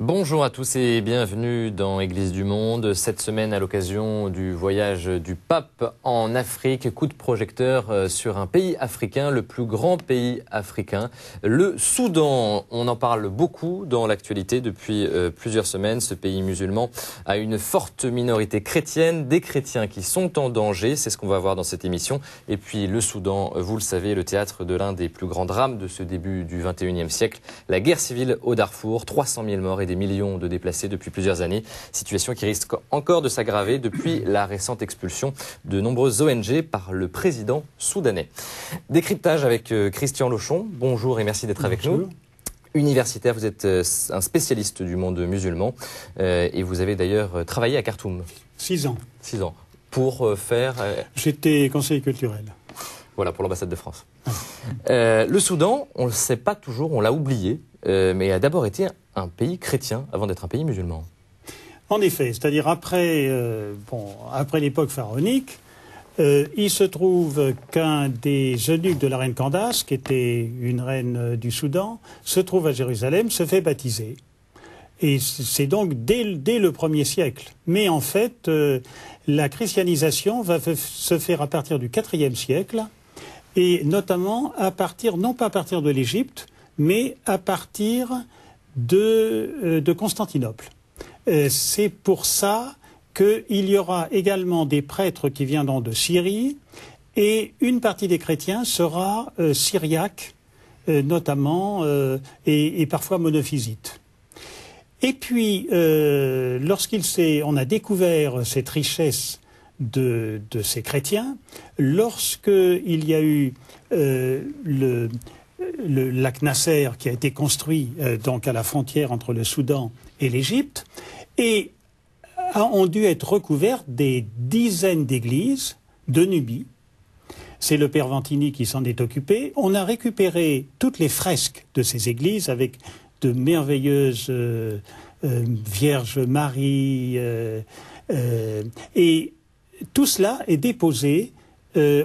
Bonjour à tous et bienvenue dans Église du Monde. Cette semaine, à l'occasion du voyage du pape en Afrique, coup de projecteur sur un pays africain, le plus grand pays africain, le Soudan. On en parle beaucoup dans l'actualité depuis plusieurs semaines. Ce pays musulman a une forte minorité chrétienne, des chrétiens qui sont en danger. C'est ce qu'on va voir dans cette émission. Et puis le Soudan, vous le savez, le théâtre de l'un des plus grands drames de ce début du XXIe siècle, la guerre civile au Darfour, 300 000 morts et des millions de déplacés depuis plusieurs années. Situation qui risque encore de s'aggraver depuis la récente expulsion de nombreuses ONG par le président soudanais. Décryptage avec Christian Lochon. Bonjour et merci d'être avec nous. Universitaire, vous êtes un spécialiste du monde musulman et vous avez d'ailleurs travaillé à Khartoum. 6 ans. 6 ans. Pour faire... J'étais conseiller culturel. Voilà, pour l'ambassade de France. Le Soudan, on ne le sait pas toujours, on l'a oublié, mais a d'abord été un pays chrétien avant d'être un pays musulman. En effet, c'est-à-dire après l'époque pharaonique, il se trouve qu'un des eunuques de la reine Candace, qui était une reine du Soudan, se trouve à Jérusalem, se fait baptiser. Et c'est donc dès le 1er siècle. Mais en fait, la christianisation va se faire à partir du 4e siècle, et notamment non pas à partir de l'Égypte, mais à partir de Constantinople. C'est pour ça qu'il y aura également des prêtres qui viendront de Syrie, et une partie des chrétiens sera syriaque, notamment, et parfois monophysite. Et puis, on a découvert cette richesse de ces chrétiens, lorsqu'il y a eu le lac Nasser qui a été construit donc à la frontière entre le Soudan et l'Égypte, et ont dû être recouvertes des dizaines d'églises de Nubie. C'est le père Vantini qui s'en est occupé. On a récupéré toutes les fresques de ces églises avec de merveilleuses Vierges Marie, et tout cela est déposé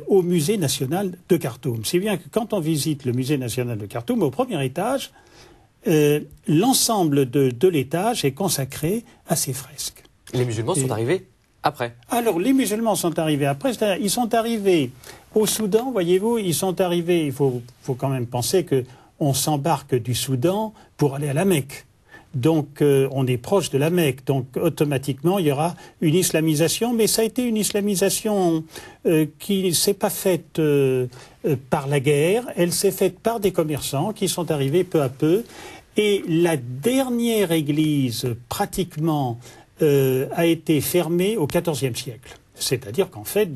au musée national de Khartoum. C'est bien que quand on visite le musée national de Khartoum, au premier étage, l'ensemble de l'étage est consacré à ces fresques. Les musulmans sont arrivés après? Alors, les musulmans sont arrivés après. Ils sont arrivés au Soudan, voyez-vous, ils sont arrivés, il faut quand même penser qu'on s'embarque du Soudan pour aller à la Mecque. Donc, on est proche de la Mecque. Donc, automatiquement, il y aura une islamisation. Mais ça a été une islamisation qui ne s'est pas faite par la guerre. Elle s'est faite par des commerçants qui sont arrivés peu à peu. Et la dernière église, pratiquement, a été fermée au XIVe siècle. C'est-à-dire qu'en fait,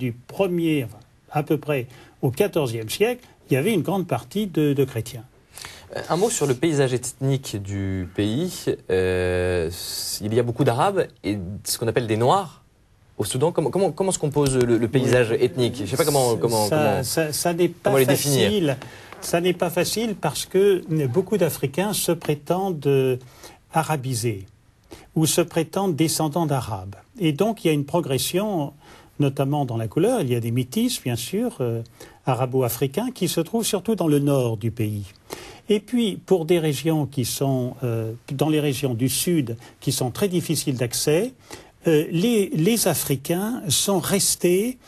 à peu près au XIVe siècle, il y avait une grande partie de chrétiens. Un mot sur le paysage ethnique du pays. Il y a beaucoup d'Arabes et ce qu'on appelle des Noirs au Soudan. Comment se compose le paysage ethnique? Je ne sais pas comment n'est pas les facile. définir. Ça n'est pas facile parce que beaucoup d'Africains se prétendent arabisés ou se prétendent descendants d'Arabes. Et donc il y a une progression, notamment dans la couleur. Il y a des métis, bien sûr, arabo-africains, qui se trouvent surtout dans le nord du pays. Et puis, pour des régions qui sont, dans les régions du sud, qui sont très difficiles d'accès, les Africains sont restés,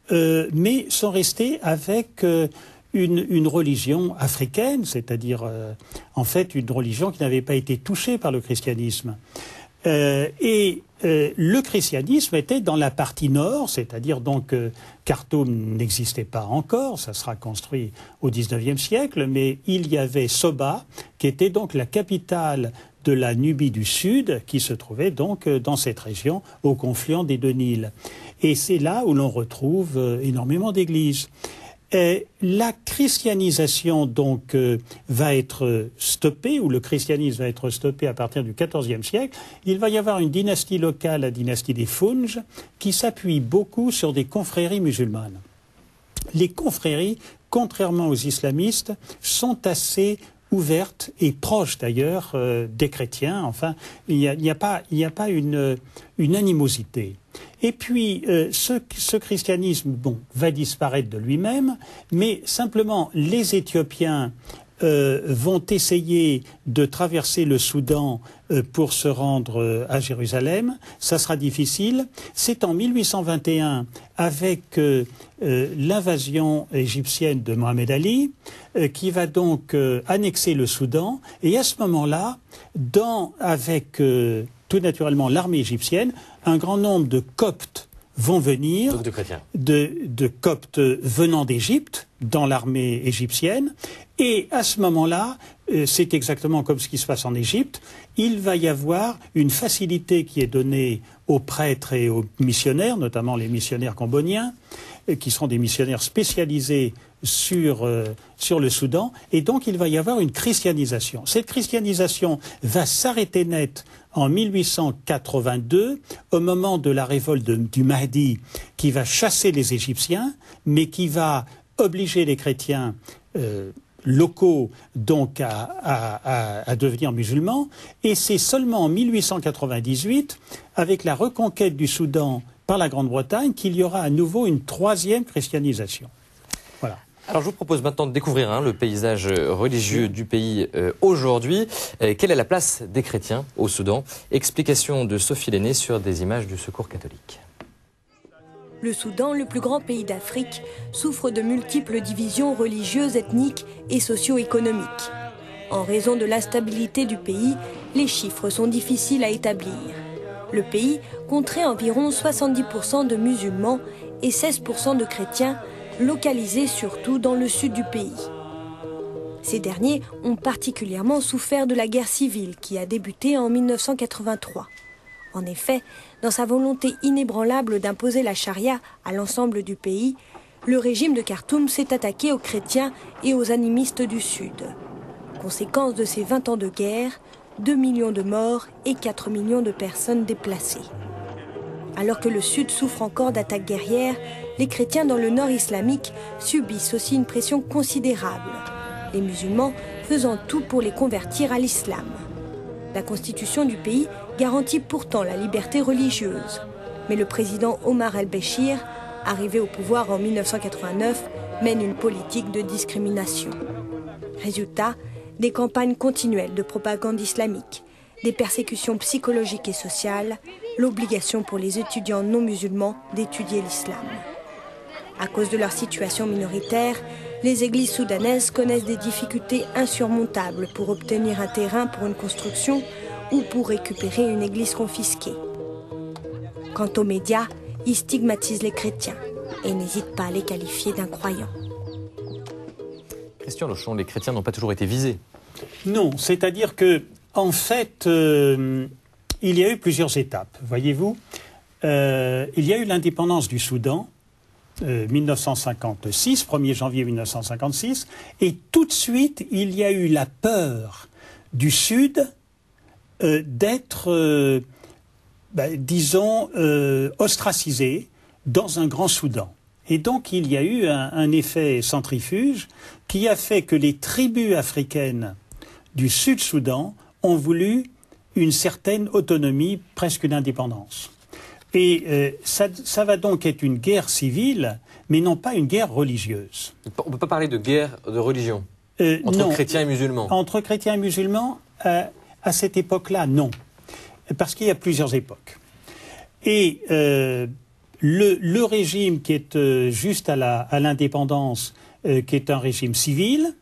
mais sont restés avec une religion africaine, c'est-à-dire, en fait, une religion qui n'avait pas été touchée par le christianisme. Le christianisme était dans la partie nord, c'est-à-dire donc Khartoum n'existait pas encore, ça sera construit au XIXe siècle, mais il y avait Soba, qui était donc la capitale de la Nubie du Sud, qui se trouvait donc dans cette région, au confluent des deux Nils. Et c'est là où l'on retrouve énormément d'églises. La christianisation donc va être stoppée, ou le christianisme va être stoppé à partir du XIVe siècle. Il va y avoir une dynastie locale, la dynastie des Founj, qui s'appuie beaucoup sur des confréries musulmanes. Les confréries, contrairement aux islamistes, sont assez ouvertes et proches d'ailleurs des chrétiens. Enfin, il n'y a pas une animosité. Et puis, ce christianisme, va disparaître de lui-même, mais simplement les Éthiopiens vont essayer de traverser le Soudan pour se rendre à Jérusalem. Ça sera difficile. C'est en 1821, avec l'invasion égyptienne de Mohamed Ali, qui va donc annexer le Soudan. Et à ce moment-là, avec tout naturellement l'armée égyptienne, un grand nombre de Coptes vont venir, donc de chrétiens, de Coptes venant d'Égypte, dans l'armée égyptienne. Et à ce moment-là, c'est exactement comme ce qui se passe en Égypte, il va y avoir une facilité qui est donnée aux prêtres et aux missionnaires, notamment les missionnaires cambodgiens, qui seront des missionnaires spécialisés sur le Soudan, et donc il va y avoir une christianisation. Cette christianisation va s'arrêter net en 1882, au moment de la révolte du Mahdi, qui va chasser les Égyptiens, mais qui va obliger les chrétiens locaux donc à devenir musulmans. Et c'est seulement en 1898, avec la reconquête du Soudan par la Grande-Bretagne, qu'il y aura à nouveau une troisième christianisation. Voilà. Alors je vous propose maintenant de découvrir le paysage religieux du pays aujourd'hui. Quelle est la place des chrétiens au Soudan? Explication de Sophie Lenné sur des images du Secours catholique. Le Soudan, le plus grand pays d'Afrique, souffre de multiples divisions religieuses, ethniques et socio-économiques. En raison de l'instabilité du pays, les chiffres sont difficiles à établir. Le pays compterait environ 70% de musulmans et 16% de chrétiens, localisés surtout dans le sud du pays. Ces derniers ont particulièrement souffert de la guerre civile qui a débuté en 1983. En effet, dans sa volonté inébranlable d'imposer la charia à l'ensemble du pays, le régime de Khartoum s'est attaqué aux chrétiens et aux animistes du Sud. Conséquence de ces 20 ans de guerre, 2 millions de morts et 4 millions de personnes déplacées. Alors que le Sud souffre encore d'attaques guerrières, les chrétiens dans le nord islamique subissent aussi une pression considérable, les musulmans faisant tout pour les convertir à l'islam. La constitution du pays garantit pourtant la liberté religieuse. Mais le président Omar el-Béchir, arrivé au pouvoir en 1989, mène une politique de discrimination. Résultat, des campagnes continuelles de propagande islamique, des persécutions psychologiques et sociales, l'obligation pour les étudiants non musulmans d'étudier l'islam. À cause de leur situation minoritaire, les églises soudanaises connaissent des difficultés insurmontables pour obtenir un terrain pour une construction ou pour récupérer une église confisquée. Quant aux médias, ils stigmatisent les chrétiens et n'hésitent pas à les qualifier d'incroyants. Christian Lochon, les chrétiens n'ont pas toujours été visés. Non, c'est-à-dire que, en fait, il y a eu plusieurs étapes, voyez-vous. Il y a eu l'indépendance du Soudan, 1956, 1er janvier 1956, et tout de suite, il y a eu la peur du Sud d'être, disons, ostracisé dans un grand Soudan. Et donc, il y a eu un effet centrifuge qui a fait que les tribus africaines du Sud-Soudan ont voulu une certaine autonomie, presque une indépendance. Et ça va donc être une guerre civile, mais non pas une guerre religieuse. On ne peut pas parler de guerre de religion entre chrétiens et musulmans. Entre chrétiens et musulmans, à cette époque-là, non. Parce qu'il y a plusieurs époques. Et le régime qui est juste à l'indépendance, qui est un régime civil,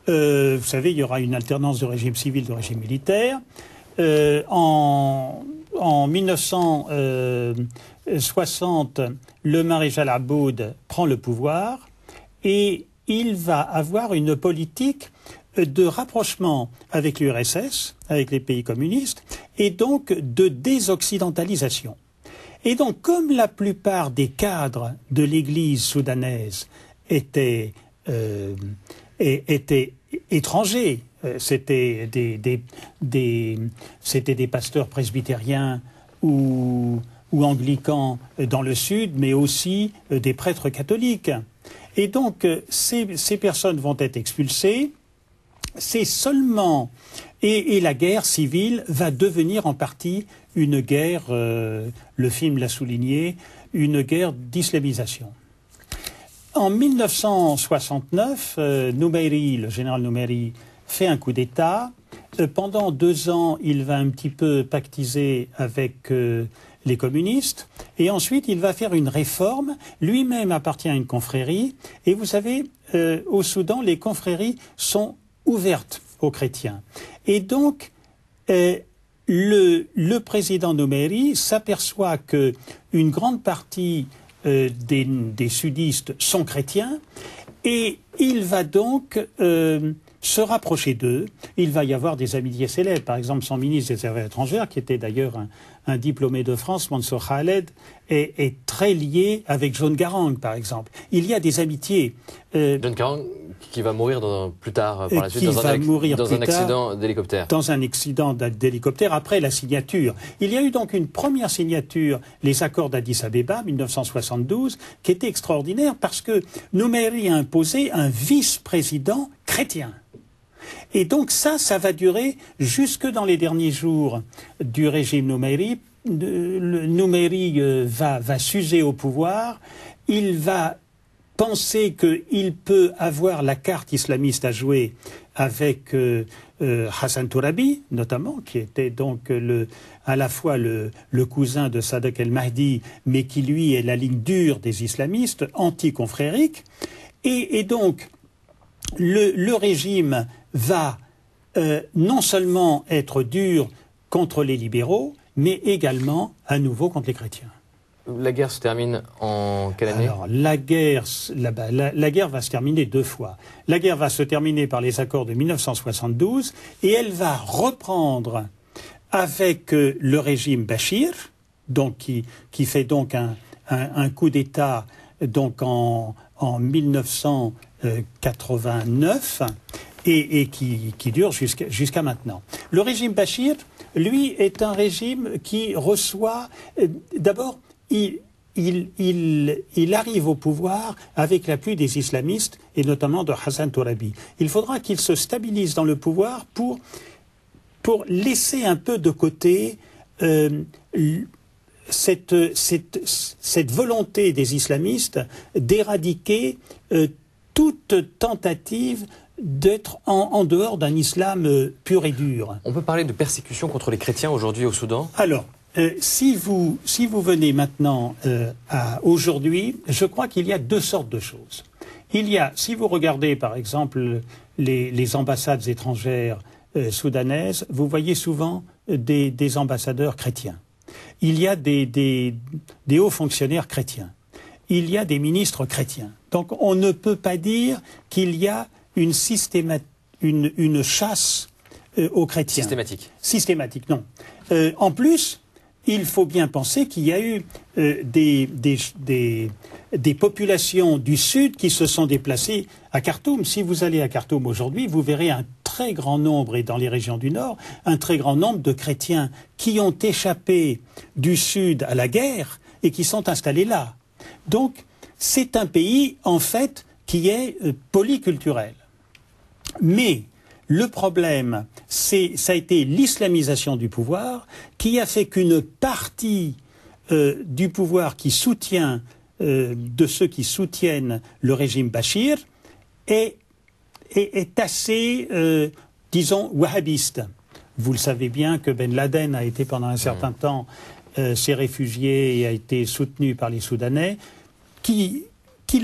vous savez, il y aura une alternance de régime civil, de régime militaire. En 1960, le maréchal Aboud prend le pouvoir et il va avoir une politique de rapprochement avec l'URSS, avec les pays communistes, et donc de désoccidentalisation. Et donc, comme la plupart des cadres de l'Église soudanaise étaient étrangers, c'était des pasteurs presbytériens ou anglicans dans le sud, mais aussi des prêtres catholiques. Et donc, ces personnes vont être expulsées. C'est seulement... Et la guerre civile va devenir en partie une guerre, le film l'a souligné, une guerre d'islamisation. En 1969, le général Noumeiri, fait un coup d'État. Pendant 2 ans, il va un petit peu pactiser avec les communistes. Et ensuite, il va faire une réforme. Lui-même appartient à une confrérie. Et vous savez, au Soudan, les confréries sont ouvertes aux chrétiens. Et donc, le président Noumeiri s'aperçoit qu'une grande partie des sudistes sont chrétiens et il va donc se rapprocher d'eux. Il va y avoir des amitiés célèbres. Par exemple, son ministre des Affaires étrangères, qui était d'ailleurs un diplômé de France, Mansour Khaled, est très lié avec John Garang, par exemple. Il y a des amitiés. John Garang qui va mourir plus tard, par la suite, dans un accident d'hélicoptère. Dans un accident d'hélicoptère après la signature. Il y a eu donc une première signature, les accords d'Addis Abeba, 1972, qui était extraordinaire parce que Noumeiri a imposé un vice-président chrétien. Et donc ça va durer jusque dans les derniers jours du régime Noumeiri. Noumeiri va s'user au pouvoir, il va penser qu'il peut avoir la carte islamiste à jouer avec Hassan Tourabi, notamment, qui était donc à la fois le cousin de Sadek el-Mahdi, mais qui lui est la ligne dure des islamistes, anti-confrériques. Et donc, le régime va non seulement être dur contre les libéraux, mais également à nouveau contre les chrétiens. La guerre se termine en quelle année? Alors, la guerre va se terminer 2 fois. La guerre va se terminer par les accords de 1972 et elle va reprendre avec le régime Bachir, donc qui fait donc un coup d'État donc en 1989 et qui dure jusqu'à maintenant. Le régime Bachir, lui, est un régime qui reçoit d'abord. Il arrive au pouvoir avec l'appui des islamistes et notamment de Hassan Tourabi. Il faudra qu'il se stabilise dans le pouvoir pour laisser un peu de côté cette volonté des islamistes d'éradiquer toute tentative d'être en dehors d'un islam pur et dur. On peut parler de persécution contre les chrétiens aujourd'hui au Soudan? Alors, si vous venez maintenant à aujourd'hui, je crois qu'il y a 2 sortes de choses. Il y a, si vous regardez par exemple les ambassades étrangères soudanaises, vous voyez souvent des ambassadeurs chrétiens. Il y a des hauts fonctionnaires chrétiens. Il y a des ministres chrétiens. Donc on ne peut pas dire qu'il y a une chasse aux chrétiens. Systématique, non. En plus, il faut bien penser qu'il y a eu des populations du Sud qui se sont déplacées à Khartoum. Si vous allez à Khartoum aujourd'hui, vous verrez un très grand nombre, et dans les régions du Nord, un très grand nombre de chrétiens qui ont échappé du Sud à la guerre et qui sont installés là. Donc, c'est un pays, en fait, qui est polyculturel. Mais le problème, ça a été l'islamisation du pouvoir qui a fait qu'une partie du pouvoir qui soutient, de ceux qui soutiennent le régime Bachir, est assez, disons, wahhabiste. Vous le savez bien que Ben Laden a été pendant un certain temps s'est réfugié et a été soutenu par les Soudanais qui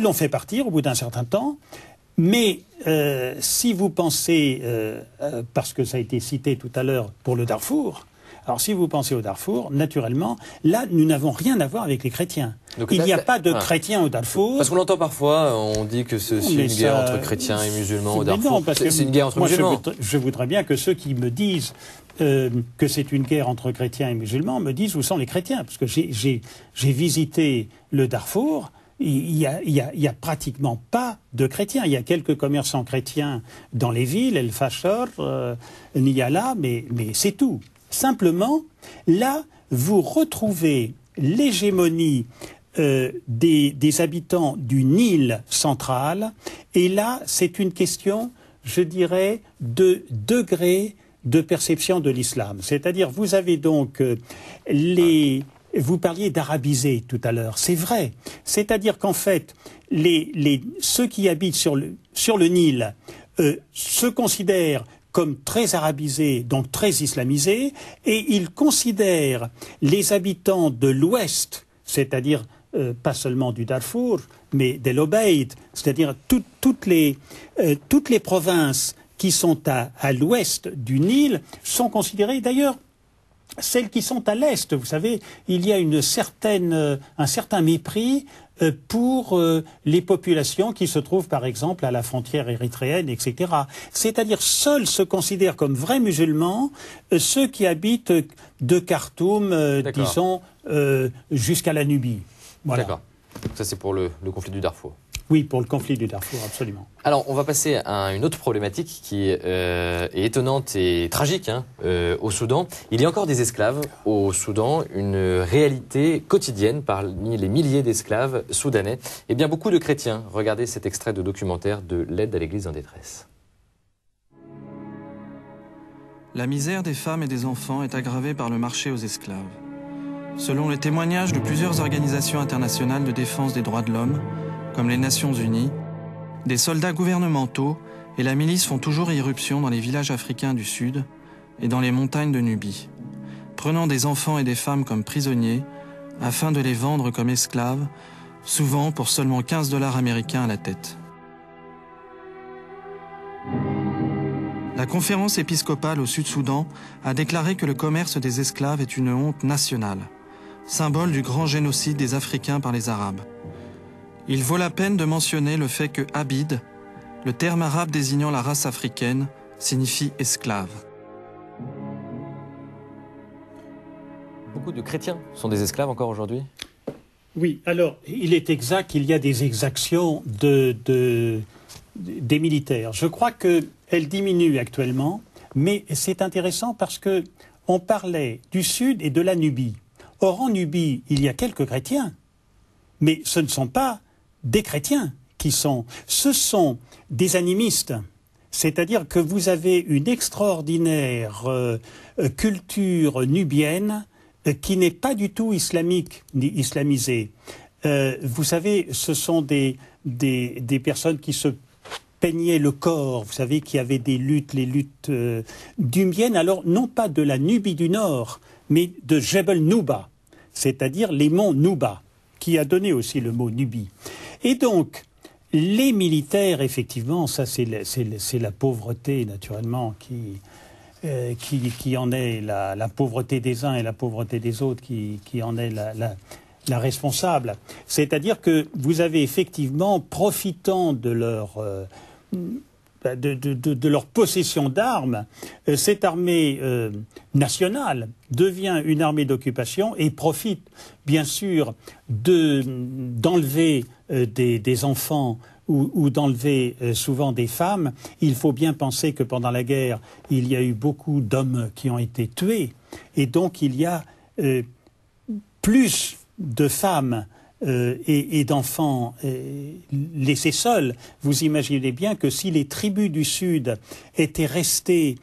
l'ont fait partir au bout d'un certain temps. Mais si vous pensez, parce que ça a été cité tout à l'heure pour le Darfour, alors si vous pensez au Darfour, naturellement, là, nous n'avons rien à voir avec les chrétiens. Donc, il n'y a pas de chrétiens au Darfour. Parce qu'on l'entend parfois, on dit que c'est une guerre entre chrétiens et musulmans au Darfour. Non, parce que c'est une guerre entre musulmans. Je voudrais bien que ceux qui me disent que c'est une guerre entre chrétiens et musulmans me disent où sont les chrétiens. Parce que j'ai visité le Darfour. Il y a pratiquement pas de chrétiens. Il y a quelques commerçants chrétiens dans les villes, El Fachor, Niyala, mais c'est tout. Simplement, là, vous retrouvez l'hégémonie des habitants du Nil central. Et là, c'est une question, je dirais, de degré de perception de l'islam. C'est-à-dire, vous avez donc les vous parliez d'arabisé tout à l'heure. C'est vrai. C'est-à-dire qu'en fait, ceux qui habitent sur le Nil se considèrent comme très arabisés, donc très islamisés, et ils considèrent les habitants de l'Ouest, c'est-à-dire pas seulement du Darfour, mais d'El Obeid, c'est-à-dire toutes les provinces qui sont à l'ouest du Nil sont considérées, d'ailleurs, celles qui sont à l'est. Vous savez, il y a un certain mépris pour les populations qui se trouvent, par exemple, à la frontière érythréenne, etc. C'est-à-dire, seuls se considèrent comme vrais musulmans ceux qui habitent de Khartoum, disons, jusqu'à la Nubie. Voilà. D'accord. Ça, c'est pour le conflit du Darfour. Oui, pour le conflit du Darfour, absolument. Alors, on va passer à une autre problématique qui est étonnante et tragique au Soudan. Il y a encore des esclaves au Soudan, une réalité quotidienne parmi les milliers d'esclaves soudanais. Et bien, beaucoup de chrétiens. Regardez cet extrait de documentaire de l'aide à l'Église en détresse. La misère des femmes et des enfants est aggravée par le marché aux esclaves. Selon les témoignages de plusieurs organisations internationales de défense des droits de l'homme, comme les Nations Unies, des soldats gouvernementaux et la milice font toujours irruption dans les villages africains du Sud et dans les montagnes de Nubie, prenant des enfants et des femmes comme prisonniers afin de les vendre comme esclaves, souvent pour seulement 15 $ américains à la tête. La conférence épiscopale au Sud-Soudan a déclaré que le commerce des esclaves est une honte nationale, symbole du grand génocide des Africains par les Arabes. Il vaut la peine de mentionner le fait que Abid, le terme arabe désignant la race africaine, signifie esclave. Beaucoup de chrétiens sont des esclaves encore aujourd'hui ? Oui, alors, il est exact qu'il y a des exactions des militaires. Je crois qu'elles diminuent actuellement, mais c'est intéressant parce que on parlait du Sud et de la Nubie. Or, en Nubie, il y a quelques chrétiens, mais ce ne sont pas des chrétiens ce sont des animistes. C'est-à-dire que vous avez une extraordinaire culture nubienne qui n'est pas du tout islamique ni islamisée. Vous savez, ce sont des personnes qui se peignaient le corps, vous savez, qui avaient les luttes nubiennes, alors non pas de la Nubie du Nord, mais de Jebel Nouba, c'est-à-dire les monts Nouba, qui a donné aussi le mot Nubie. Et donc, les militaires, effectivement, ça c'est la pauvreté, naturellement, qui en est la pauvreté des uns et la pauvreté des autres, qui en est la responsable. C'est-à-dire que vous avez effectivement, profitant de leur possession d'armes, cette armée nationale devient une armée d'occupation et profite bien sûr d'enlever des enfants ou d'enlever souvent des femmes. Il faut bien penser que pendant la guerre, il y a eu beaucoup d'hommes qui ont été tués et donc il y a plus de femmes et d'enfants laissés seuls. Vous imaginez bien que si les tribus du Sud étaient restées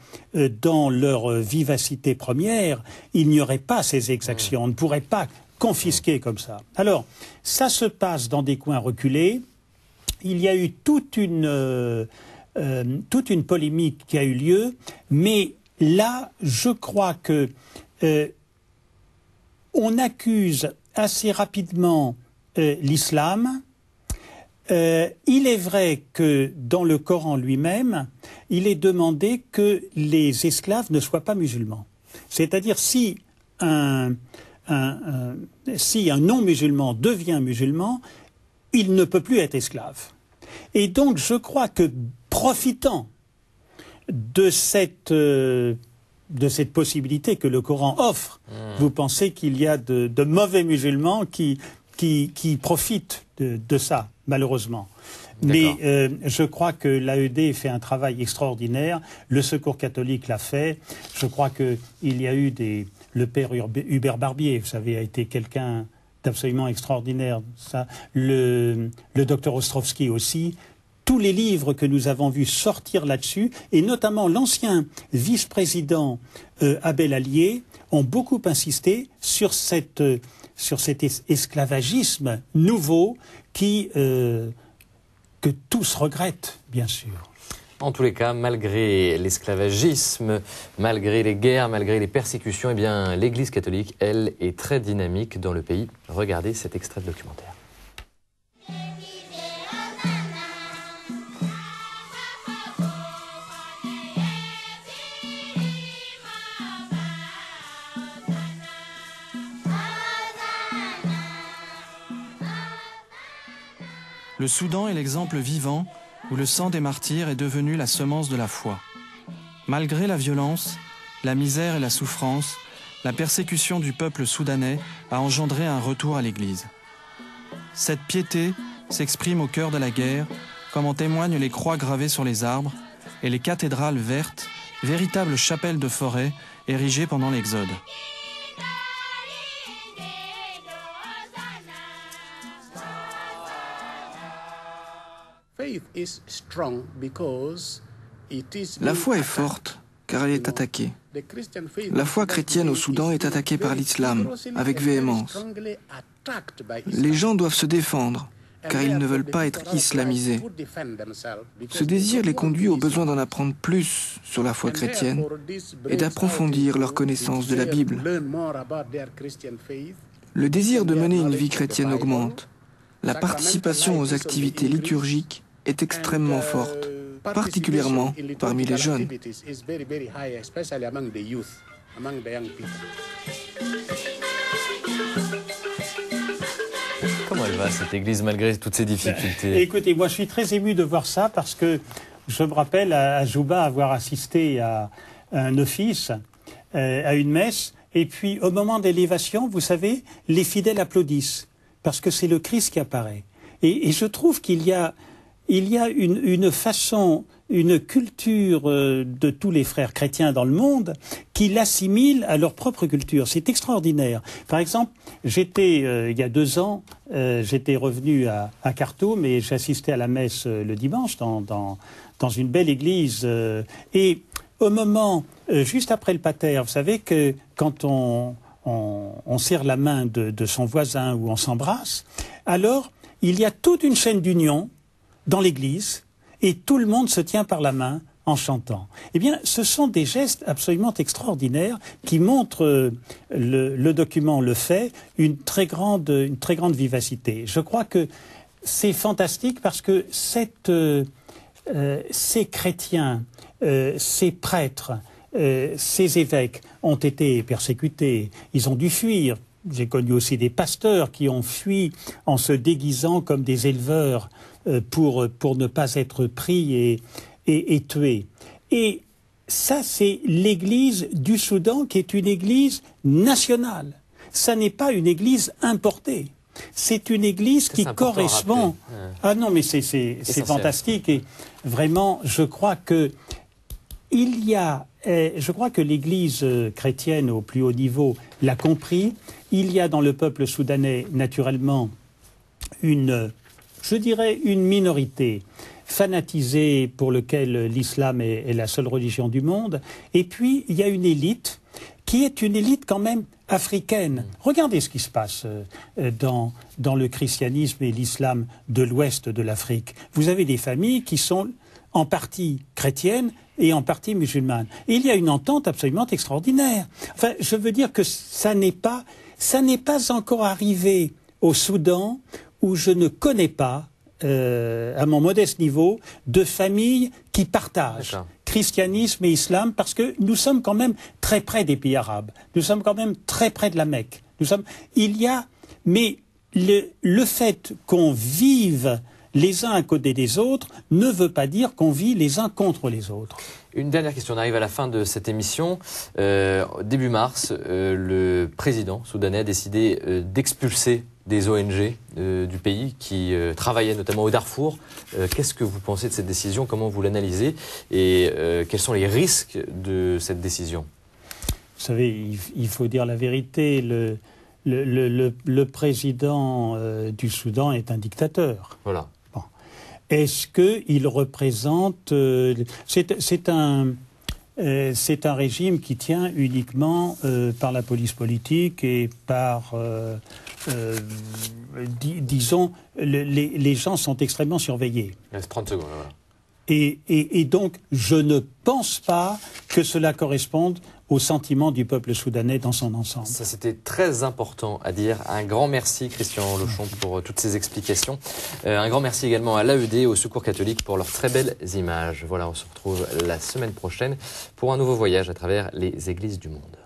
dans leur vivacité première, il n'y aurait pas ces exactions. On ne pourrait pas confisquer comme ça. Alors, ça se passe dans des coins reculés. Il y a eu toute une polémique qui a eu lieu, mais là, je crois que on accuse assez rapidement l'islam. Il est vrai que dans le Coran lui-même, il est demandé que les esclaves ne soient pas musulmans. C'est-à-dire si un non-musulman devient musulman, il ne peut plus être esclave. Et donc je crois que profitant de cette possibilité que le Coran offre, vous pensez qu'il y a de mauvais musulmans qui profitent de ça, malheureusement. Mais je crois que l'AED fait un travail extraordinaire. Le Secours catholique l'a fait. Je crois qu'il y a eu le père Hubert Barbier, vous savez, a été quelqu'un d'absolument extraordinaire. Ça. Le docteur Ostrovsky aussi. tous les livres que nous avons vus sortir là-dessus, et notamment l'ancien vice-président Abel Allier, ont beaucoup insisté sur cet esclavagisme nouveau que tous regrettent, bien sûr. En tous les cas, malgré l'esclavagisme, malgré les guerres, malgré les persécutions, eh bien, l'Église catholique, elle, est très dynamique dans le pays. Regardez cet extrait de documentaire. Le Soudan est l'exemple vivant où le sang des martyrs est devenu la semence de la foi. Malgré la violence, la misère et la souffrance, la persécution du peuple soudanais a engendré un retour à l'Église. Cette piété s'exprime au cœur de la guerre, comme en témoignent les croix gravées sur les arbres et les cathédrales vertes, véritables chapelles de forêt érigées pendant l'Exode. La foi est forte car elle est attaquée. La foi chrétienne au Soudan est attaquée par l'islam avec véhémence. Les gens doivent se défendre car ils ne veulent pas être islamisés. Ce désir les conduit au besoin d'en apprendre plus sur la foi chrétienne et d'approfondir leur connaissance de la Bible. Le désir de mener une vie chrétienne augmente. La participation aux activités liturgiques est extrêmement forte, particulièrement parmi les jeunes. Comment elle va, cette église, malgré toutes ces difficultés? Écoutez, moi je suis très ému de voir ça parce que je me rappelle à Juba avoir assisté à un office, à une messe, et puis au moment d'élévation, vous savez, les fidèles applaudissent parce que c'est le Christ qui apparaît. Et je trouve qu'il y a une façon, une culture de tous les frères chrétiens dans le monde qui l'assimilent à leur propre culture. C'est extraordinaire. Par exemple, il y a 2 ans, j'étais revenu à Khartoum et j'assistais à la messe le dimanche dans une belle église. Et au moment, juste après le pater, vous savez que quand on serre la main de son voisin ou on s'embrasse, alors il y a toute une chaîne d'union dans l'église, et tout le monde se tient par la main en chantant. Eh bien, ce sont des gestes absolument extraordinaires qui montrent, le document le fait, une très grande vivacité. Je crois que c'est fantastique parce que ces chrétiens, ces prêtres, ces évêques ont été persécutés, ils ont dû fuir. J'ai connu aussi des pasteurs qui ont fui en se déguisant comme des éleveurs pour ne pas être pris et tués. Et ça, c'est l'Église du Soudan qui est une Église nationale. Ça n'est pas une Église importée. C'est une Église qui correspond... Ah non, mais c'est fantastique. Et vraiment, je crois que l'Église chrétienne au plus haut niveau l'a compris. Il y a dans le peuple soudanais, naturellement, une minorité fanatisée pour laquelle l'islam est la seule religion du monde. Et puis, il y a une élite qui est une élite quand même africaine. Regardez ce qui se passe dans le christianisme et l'islam de l'ouest de l'Afrique. Vous avez des familles qui sont en partie chrétiennes et en partie musulmanes. Et il y a une entente absolument extraordinaire. Enfin, je veux dire que ça n'est pas encore arrivé au Soudan où je ne connais pas, à mon modeste niveau, de familles qui partagent christianisme et islam, parce que nous sommes quand même très près des pays arabes. Nous sommes quand même très près de la Mecque. Mais le fait qu'on vive les uns à côté des autres ne veut pas dire qu'on vit les uns contre les autres. Une dernière question, on arrive à la fin de cette émission. Début mars, le président soudanais a décidé d'expulser des ONG du pays qui travaillaient notamment au Darfour. Qu'est-ce que vous pensez de cette décision? Comment vous l'analysez? Et quels sont les risques de cette décision? Vous savez, il faut dire la vérité. Le président du Soudan est un dictateur. Voilà. Bon. est-ce qu'il représente... c'est un régime qui tient uniquement par la police politique et par... disons, les gens sont extrêmement surveillés. Il reste 30 secondes, voilà. Et donc, je ne pense pas que cela corresponde au sentiment du peuple soudanais dans son ensemble. Ça, c'était très important à dire. Un grand merci, Christian Lochon, pour toutes ces explications. Un grand merci également à l'AED, au Secours catholique, pour leurs très belles images. Voilà, on se retrouve la semaine prochaine pour un nouveau voyage à travers les églises du monde.